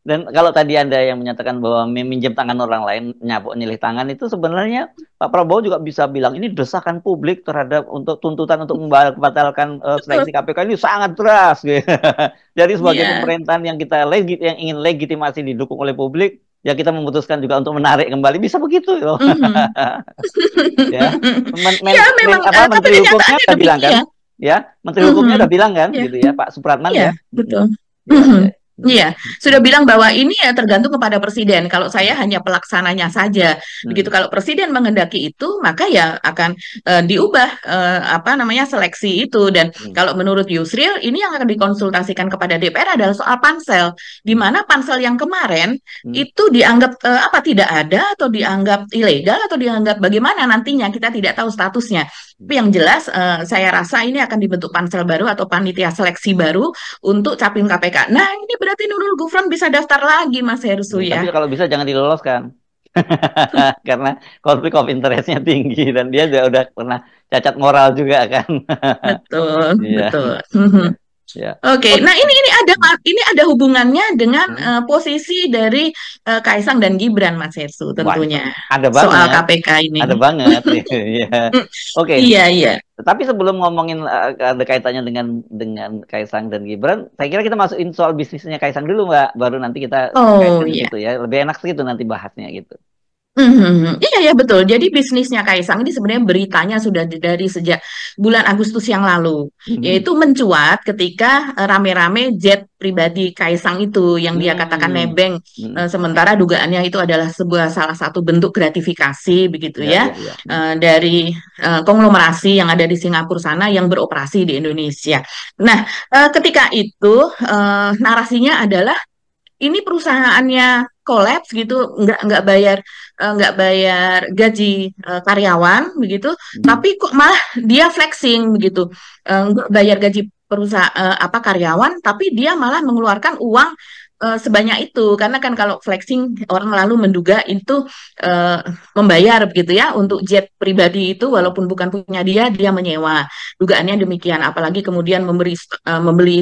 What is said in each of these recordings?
Dan kalau tadi Anda yang menyatakan bahwa meminjam tangan orang lain, nyapuk nyilih tangan itu sebenarnya Pak Prabowo juga bisa bilang ini desakan publik terhadap untuk tuntutan untuk membatalkan Betul. seleksi KPK ini sangat keras gitu. Jadi sebagai Iya. pemerintahan yang yang ingin legitimasi didukung oleh publik, ya kita mememutuskan juga untuk menarik kembali bisa begitu loh. Mhm. Ya. Ya memang, tapi Menteri hukumnya kenyataannya udah bilang kan? demikian. Ya, Menteri hukumnya udah Mhm. bilang kan Ya, gitu ya, Pak Supratman iya, ya. betul. Ya, Mhm. ya. Iya, sudah bilang bahwa ini ya tergantung kepada presiden. Kalau saya hanya pelaksananya saja. Begitu Hmm. kalau presiden menghendaki itu, maka ya akan diubah apa namanya seleksi itu. Dan Hmm. kalau menurut Yusril, ini yang akan dikonsultasikan kepada DPR adalah soal pansel, di mana pansel yang kemarin Hmm. itu dianggap apa tidak ada atau dianggap ilegal atau dianggap bagaimana nantinya kita tidak tahu statusnya. Tapi yang jelas, saya rasa ini akan dibentuk pansel baru atau panitia seleksi baru untuk capim KPK. Nah, ini berarti Nurul Gufron bisa daftar lagi, Mas Hersu Tapi ya. kalau bisa jangan diloloskan. Karena konflik of interestnya tinggi dan dia udah pernah cacat moral juga kan. Betul, Iya, betul. ya, ya. Oke, Oke. nah ini ada hubungannya dengan Hmm. posisi dari Kaisang dan Gibran, Mas Hersu, Wah, itu tentunya ada soal banget, KPK ini. ada banget. Iya. Mm, Oke, iya, iya. tapi sebelum ngomongin ada kaitannya dengan Kaisang dan Gibran, saya kira kita masukin soal bisnisnya Kaisang dulu, Mbak. Baru nanti kita Oh, kaitin ke iya. situ ya. Lebih enak segitu nanti bahasnya gitu. Iya ya betul. Jadi bisnisnya Kaisang ini sebenarnya beritanya sudah dari sejak bulan Agustus yang lalu, Mhm. yaitu mencuat ketika rame-rame jet pribadi Kaisang itu yang dia katakan Hmm. nebeng, Hmm. sementara dugaannya itu adalah sebuah salah satu bentuk gratifikasi begitu Ya, ya, ya, ya. Hmm. dari konglomerasi yang ada di Singapura sana yang beroperasi di Indonesia. Nah, ketika itu narasinya adalah ini perusahaannya kolaps gitu, nggak bayar gaji karyawan begitu, Hmm. tapi kok malah dia flexing begitu, nggak bayar gaji perusahaan apa karyawan, tapi dia malah mengeluarkan uang sebanyak itu, karena kan kalau flexing orang lalu menduga itu eh, membayar begitu ya untuk jet pribadi itu Hmm. walaupun bukan punya dia, dia menyewa. Dugaannya demikian, apalagi kemudian membeli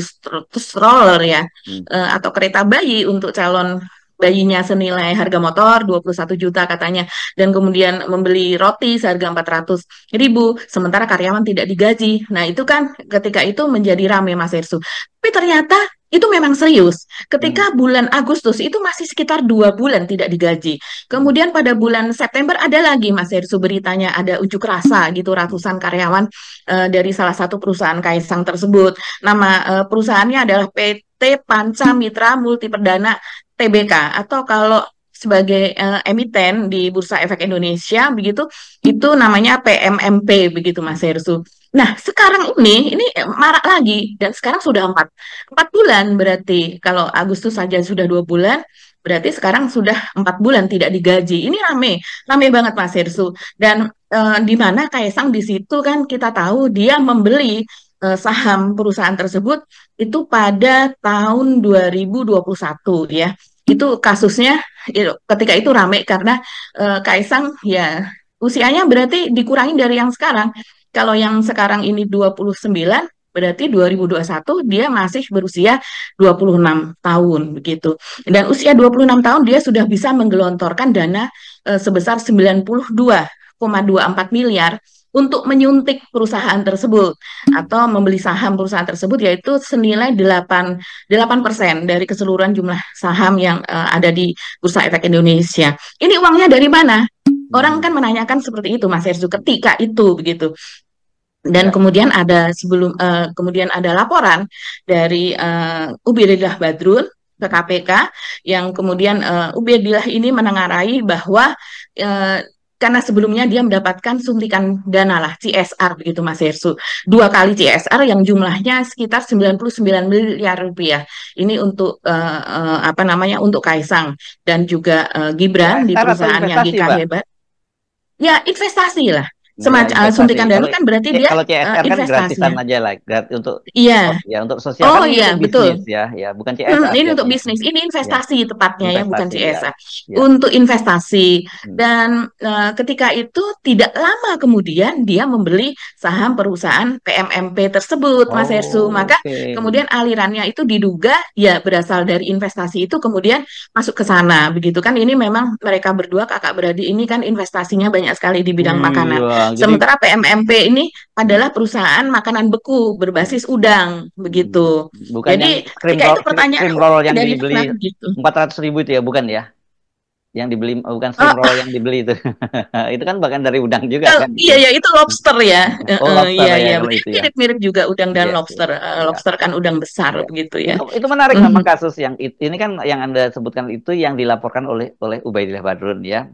stroller ya, Hmm. atau kereta bayi untuk calon bayinya senilai harga motor 21 juta katanya, dan kemudian membeli roti seharga 400.000 sementara karyawan tidak digaji. Nah itu kan ketika itu menjadi rame, Mas Ersu, tapi ternyata itu memang serius. Hmm. Ketika bulan Agustus itu masih sekitar 2 bulan tidak digaji. Hmm. Kemudian pada bulan September ada lagi, Mas Ersu, beritanya ada unjuk rasa gitu, ratusan karyawan dari salah satu perusahaan Kaisang tersebut. Nama perusahaannya adalah PT Panca Mitra Multiperdana Tbk, atau kalau sebagai emiten di Bursa Efek Indonesia begitu, itu namanya PMMP begitu, Mas Hersu. Nah, sekarang ini marak lagi, dan sekarang sudah empat bulan, berarti kalau Agustus saja sudah 2 bulan, berarti sekarang sudah 4 bulan tidak digaji. Ini rame banget, Mas Hersu. Dan di mana Kaisang di situ kan kita tahu dia membeli saham perusahaan tersebut itu pada tahun 2021 ya. Itu kasusnya ketika itu rame karena Kaisang ya usianya berarti dikurangi dari yang sekarang. Kalau yang sekarang ini 29, berarti 2021 dia masih berusia 26 tahun begitu. Dan usia 26 tahun dia sudah bisa menggelontorkan dana sebesar 92,24 miliar untuk menyuntik perusahaan tersebut atau membeli saham perusahaan tersebut, yaitu senilai 8% dari keseluruhan jumlah saham yang ada di Bursa Efek Indonesia. Ini uangnya dari mana? Orang kan Hmm. menanyakan seperti itu, Mas Herzu, ketika itu begitu. Dan Ya. kemudian ada laporan dari Ubaidillah Badrun ke KPK, yang kemudian Ubaidillah ini menengarai bahwa uh, karena sebelumnya dia mendapatkan suntikan dana lah, CSR begitu, Mas Hersu. 2 kali CSR yang jumlahnya sekitar 99 miliar rupiah. Ini untuk apa namanya, untuk Kaisang dan juga Gibran di CSR atau perusahaannya investasi, GK Mbak? Hebat. Ya, investasi lah. Ya Semacam suntikan investasi. dana kan berarti dia Kalau CSR kan gratisan investasinya. aja lah, gratis untuk Iya. untuk sosial Oh kan ini iya, untuk betul. bisnis ya, bukan CSR Ini untuk biasanya. bisnis, ini Ya, investasi tepatnya ya, bukan investasi ya. CSR. Ya. Untuk investasi. Hmm. Dan ketika itu tidak lama kemudian dia membeli saham perusahaan PMMP tersebut, Mas Hersu. Oh, Maka oke. kemudian alirannya itu diduga ya berasal dari investasi itu kemudian masuk ke sana. Begitu kan ini memang mereka berdua kakak beradik ini kan investasinya banyak sekali di bidang makanan. Iya, jadi Sementara PMMP ini adalah perusahaan makanan beku berbasis udang, begitu. bukan yang Jadi ketika itu pertanyaan cream roll uangnya yang dari mana dibeli gitu. 400.000 itu ya, bukan ya? Yang dibeli bukan Oh, cream roll yang dibeli itu. Itu kan bahkan dari udang juga kalau kan iya itu. ya itu lobster ya. Oh, lobster Iya ya iya kalau itu ya. mirip-mirip juga udang dan Yes, lobster. yes. Ya. Lobster kan udang besar Iya. begitu ya. Itu menarik memang Mhm, kasus yang ini kan yang Anda sebutkan itu yang dilaporkan oleh Ubaidillah Badrun ya.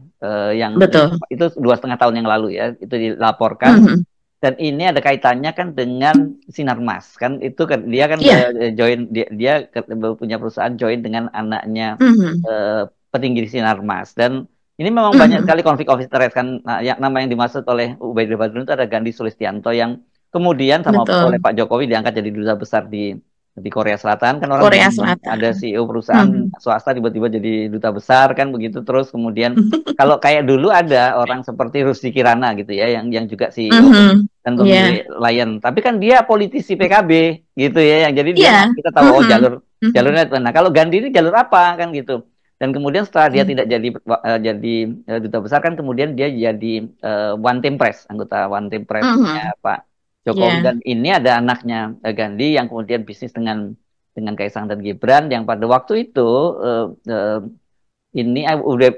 Yang betul. itu 2,5 tahun yang lalu ya, itu dilaporkan Mhm, dan ini ada kaitannya kan dengan Sinarmas kan itu kan dia kan iya. join dia punya perusahaan join dengan anaknya Mhm, eh, petinggi di Sinarmas dan ini memang banyak mhm, sekali konflik of interest kan. Nah, nama yang dimaksud oleh Ubaidillah Badrun itu ada Gandhi Sulistianto yang kemudian oleh betul. Pak Jokowi diangkat jadi duta besar di Korea Selatan kan orang Korea bingung Selatan. ada CEO perusahaan Mhm. swasta tiba-tiba jadi duta besar kan begitu terus kemudian kalau kayak dulu ada orang seperti Rusdi Kirana gitu ya yang juga CEO Mhm, dan iya. pemilik Lion tapi kan dia politisi PKB gitu ya yang jadi dia Iya. kita tahu oh Mhm, mhm, jalurnya nah kalau Gandhi ini jalur apa kan gitu dan kemudian setelah dia mhm, tidak jadi duta besar kan kemudian dia jadi One Team Press anggota One Team Pressnya mhm. Pak Jokowi Iya. dan ini ada anaknya Gandhi yang kemudian bisnis dengan Kaisang dan Gibran yang pada waktu itu eh, eh, ini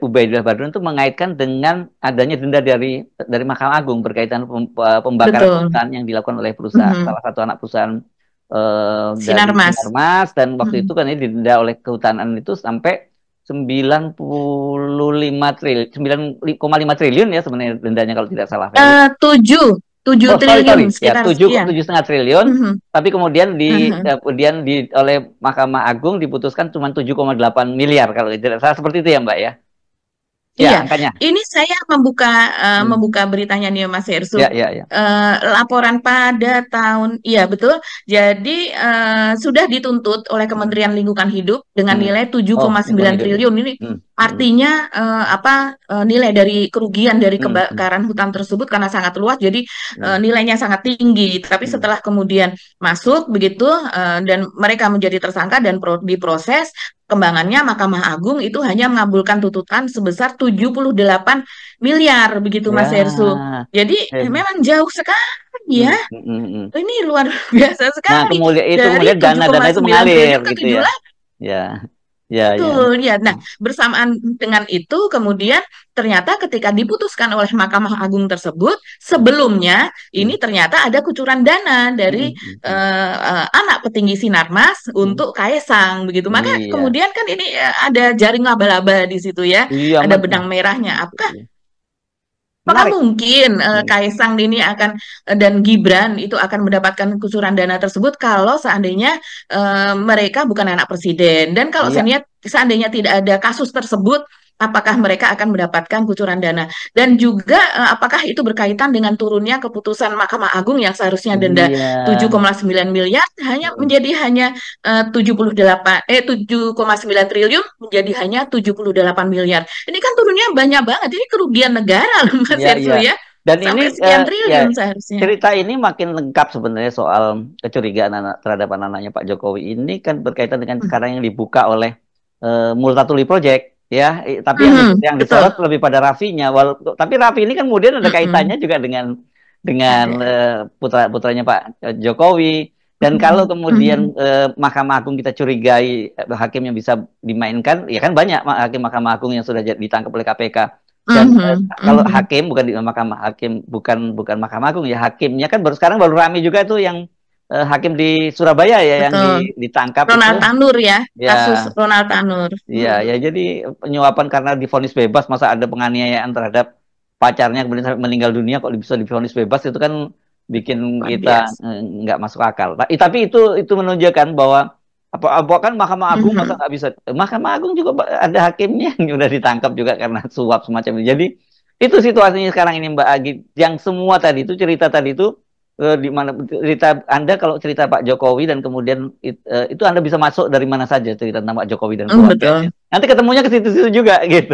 Ubaidillah Badrun itu mengaitkan dengan adanya denda dari Mahkamah Agung berkaitan pembakaran Betul. hutan yang dilakukan oleh perusahaan Mhm. salah satu anak perusahaan dari Sinarmas. Sinarmas dan waktu itu Mhm. kan ini didenda oleh kehutanan itu sampai 9,5 triliun ya sebenarnya dendanya kalau tidak salah Feli. Tujuh, tujuh Oh, sorry, triliun sorry. Ya, sekitar tujuh sekian. 7,5 triliun. Mhm, Tapi mhm. kemudian oleh Mahkamah Agung diputuskan cuma 7,8 miliar kalau tidak salah seperti itu ya, Mbak ya. Ya, Iya, angkanya. ini saya membuka Hmm. membuka beritanya nih Mas Hersu. Ya, ya, ya. Laporan pada tahun, iya betul. Jadi sudah dituntut oleh Hmm. Kementerian Lingkungan Hidup dengan Hmm. nilai tujuh Oh, koma lingkungan sembilan hidup ya. triliun. Ini Hmm. Hmm. artinya apa nilai dari kerugian dari Hmm. Hmm. kebakaran hutan tersebut karena sangat luas, jadi Hmm. nilainya sangat tinggi. Tapi Hmm. setelah kemudian masuk begitu dan mereka menjadi tersangka dan diproses. Kembangannya Mahkamah Agung itu hanya mengabulkan tuntutan sebesar 78 miliar begitu Mas Hersu. Ya. Jadi Eh. memang jauh sekali Hmm. ya. Hmm. Hmm. Hmm. Ini luar biasa Nah, sekali. kemudian Dari tujuh dana-dana koma itu sembilan mengalir triliun ke gitu 7. ya. Ya. Ya, ya. Betul, ya. Nah, bersamaan dengan itu, kemudian ternyata ketika diputuskan oleh Mahkamah Agung tersebut, Hmm. sebelumnya Hmm. ini ternyata ada kucuran dana dari Hmm. Hmm. anak petinggi Sinarmas Hmm. untuk Kaisang, begitu. Maka Iya. kemudian kan ini ada jaring laba-laba di situ ya, Iya, ada benang merahnya. Apakah iya. Apakah Menarik. mungkin Hmm. Kaisang ini akan dan Gibran itu akan mendapatkan kucuran dana tersebut kalau seandainya mereka bukan anak presiden dan kalau Iya. seandainya tidak ada kasus tersebut, apakah mereka akan mendapatkan kucuran dana dan juga apakah itu berkaitan dengan turunnya keputusan Mahkamah Agung yang seharusnya denda Iya. 7,9 miliar hanya 7,9 triliun menjadi hanya 78 miliar. Ini kan turunnya banyak banget. Ini kerugian negara loh Mas Iya, iya. Sersu ya. Dan ini Sampai sekian ya triliun seharusnya. cerita ini makin lengkap sebenarnya soal kecurigaan terhadap anaknya Pak Jokowi ini kan berkaitan dengan Hmm. sekarang yang dibuka oleh Multatuli Project ya. Tapi yang disorot Betul. lebih pada Raffinya. Tapi Raffi ini kan kemudian ada kaitannya juga dengan Ada. putra-putranya Pak Jokowi. Dan kalau kemudian Mahkamah Agung kita curigai hakim yang bisa dimainkan, ya kan banyak hakim Mahkamah Agung yang sudah ditangkap oleh KPK. Dan kalau hakim bukan di Mahkamah Hakim bukan Mahkamah Agung ya hakimnya kan sekarang baru ramai juga tuh yang hakim di Surabaya ya yang Betul. ditangkap Ronald itu Tanur ya, kasus ya Ronald Tanur. ya jadi penyuapan karena divonis bebas masa ada penganiayaan terhadap pacarnya kemudian sampai meninggal dunia kok bisa divonis bebas itu kan bikin Luar kita biasa. nggak masuk akal. Tapi itu menunjukkan bahwa apa kan Mahkamah Agung masa nggak bisa Mahkamah Agung juga ada hakimnya yang sudah ditangkap juga karena suap semacam itu. Jadi Itu situasinya sekarang ini Mbak Agi. Yang semua tadi itu cerita tadi itu di mana cerita Anda kalau cerita Pak Jokowi dan kemudian itu Anda bisa masuk dari mana saja cerita tentang Pak Jokowi dan keluarganya. Betul. Nanti ketemunya ke situ-situ juga gitu.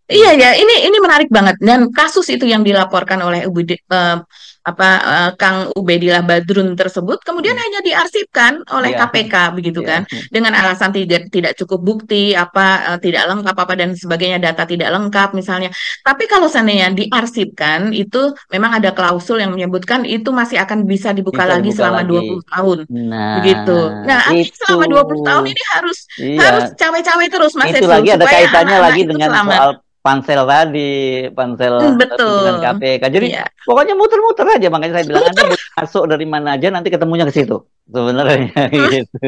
Iya ya, ini menarik banget dan kasus itu yang dilaporkan oleh Kang Ubedillah Badrun tersebut kemudian hanya diarsipkan oleh Iya, KPK begitu iya. kan dengan alasan tidak cukup bukti tidak lengkap apa dan sebagainya data tidak lengkap misalnya. Tapi kalau seandainya diarsipkan itu memang ada klausul yang menyebutkan itu masih akan bisa dibuka Bisa lagi dibuka selama lagi. 20 tahun. Begitu. Nah, Nah, artinya itu. selama 20 tahun ini harus Iya. harus cawe-cawe terus Mas Itu Esu lagi ada supaya kaitannya anak-anak lagi itu dengan selamat. soal pansel tadi, pansel pimpinan Betul. KPK. Jadi Iya. pokoknya muter-muter aja. Makanya saya bilang Anda boleh masuk dari mana aja, nanti ketemunya ke situ. Sebenarnya gitu.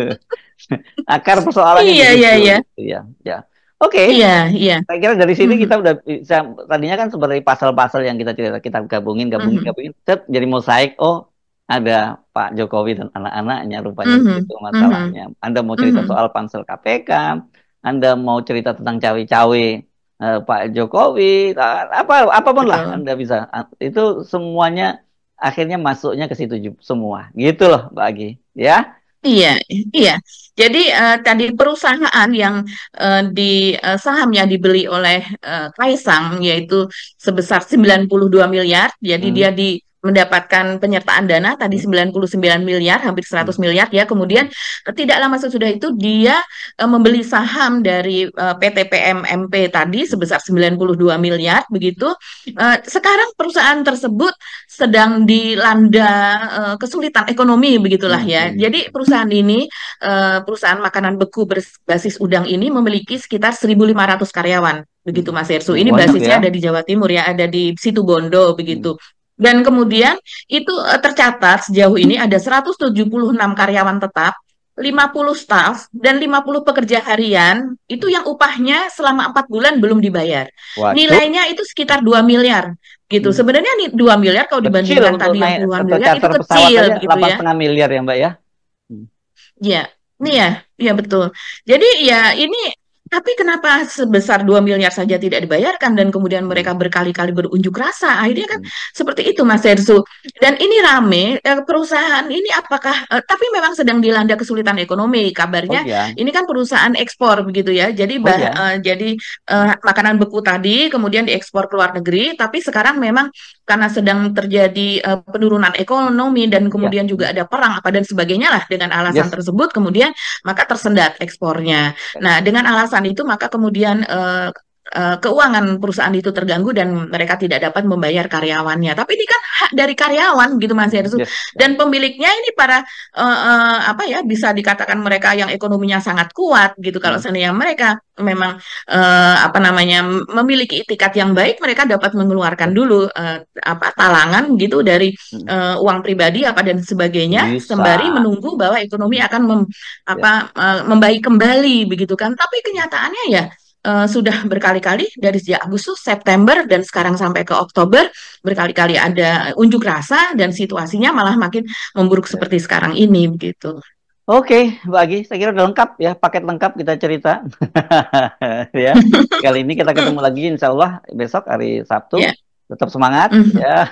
Akar persoalannya di Iya, iya, situ, iya. gitu ya. Ya, oke. Iya, iya. Saya kira dari sini Mhm, kita udah bisa. Tadinya kan seperti pasal-pasal yang kita gabungin, mhm, set, jadi mosaik. Oh, ada Pak Jokowi dan anak-anaknya, rupanya mhm, begitu mhm, masalahnya. Anda mau cerita mhm. soal pansel KPK, Anda mau cerita tentang cawe-cawe Pak Jokowi, apapun lah Betul. Anda bisa. Itu semuanya akhirnya masuknya ke situ semua. Gitu loh, Mbak Agi. Ya. Iya, iya. Jadi tadi perusahaan yang sahamnya dibeli oleh Kaisang yaitu sebesar 92 miliar. Jadi Hmm, dia mendapatkan penyertaan dana tadi hmm, 99 miliar, hampir hmm, 100 miliar ya. Kemudian tidak lama sesudah itu dia membeli saham dari PT PMMP tadi hmm. sebesar 92 miliar begitu. Sekarang perusahaan tersebut sedang dilanda kesulitan ekonomi begitulah Hmm, ya. hmm. Jadi perusahaan ini perusahaan makanan beku berbasis udang ini memiliki sekitar 1.500 karyawan begitu Mas Ersu. Ini Banyak ya. basisnya ada di Jawa Timur ya, ada di Situbondo Hmm. begitu. Dan kemudian itu tercatat sejauh ini ada 176 karyawan tetap, 50 staf dan 50 pekerja harian itu yang upahnya selama 4 bulan belum dibayar. Waduh. Nilainya itu sekitar 2 miliar gitu. Hmm. Sebenarnya nih 2 miliar kalau Kecil dibandingkan untuk tadi yang naik puluhan atau miliar itu charter pesawat kecil aja begitu delapan ya. setengah miliar ya Mbak ya. Hmm. Ya, ini Hmm. ya, ya betul. Jadi ya ini, tapi kenapa sebesar 2 miliar saja tidak dibayarkan dan kemudian Hmm. mereka berkali-kali berunjuk rasa? Akhirnya kan Hmm. seperti itu Mas Hersu. Dan ini rame, perusahaan ini apakah, tapi memang sedang dilanda kesulitan ekonomi. Oh Kabarnya iya, ini kan perusahaan ekspor begitu ya. Jadi oh iya. makanan beku tadi kemudian diekspor ke luar negeri, tapi sekarang memang karena sedang terjadi penurunan ekonomi dan Iya. kemudian Hmm. juga ada perang apa dan sebagainya lah dengan alasan Yes. tersebut kemudian maka tersendat ekspornya. Nah, dengan alasan itu maka kemudian keuangan perusahaan itu terganggu dan mereka tidak dapat membayar karyawannya. Tapi ini kan hak dari karyawan gitu Mas Hersu. Yes. Dan pemiliknya ini para apa ya bisa dikatakan mereka yang ekonominya sangat kuat gitu. Kalau Hmm. seandainya mereka memang apa namanya memiliki itikat yang baik, mereka dapat mengeluarkan dulu talangan gitu dari Hmm. uang pribadi apa dan sebagainya Bisa. sembari menunggu bahwa ekonomi akan Ya. membaik kembali begitu kan. Tapi kenyataannya ya sudah berkali-kali dari sejak Agustus, September dan sekarang sampai ke Oktober berkali-kali ada unjuk rasa dan situasinya malah makin memburuk Ya. seperti sekarang ini begitu. Oke, Mbak Agi, saya kira udah lengkap ya, paket lengkap kita cerita. Ya, kali ini kita ketemu lagi insya Allah besok hari Sabtu. Ya, Tetap semangat mhm, ya.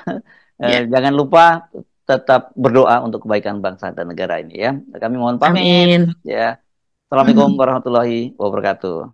ya, Jangan lupa tetap berdoa untuk kebaikan bangsa dan negara ini ya. Kami mohon pamit amin. ya. Assalamualaikum Mhm. warahmatullahi wabarakatuh.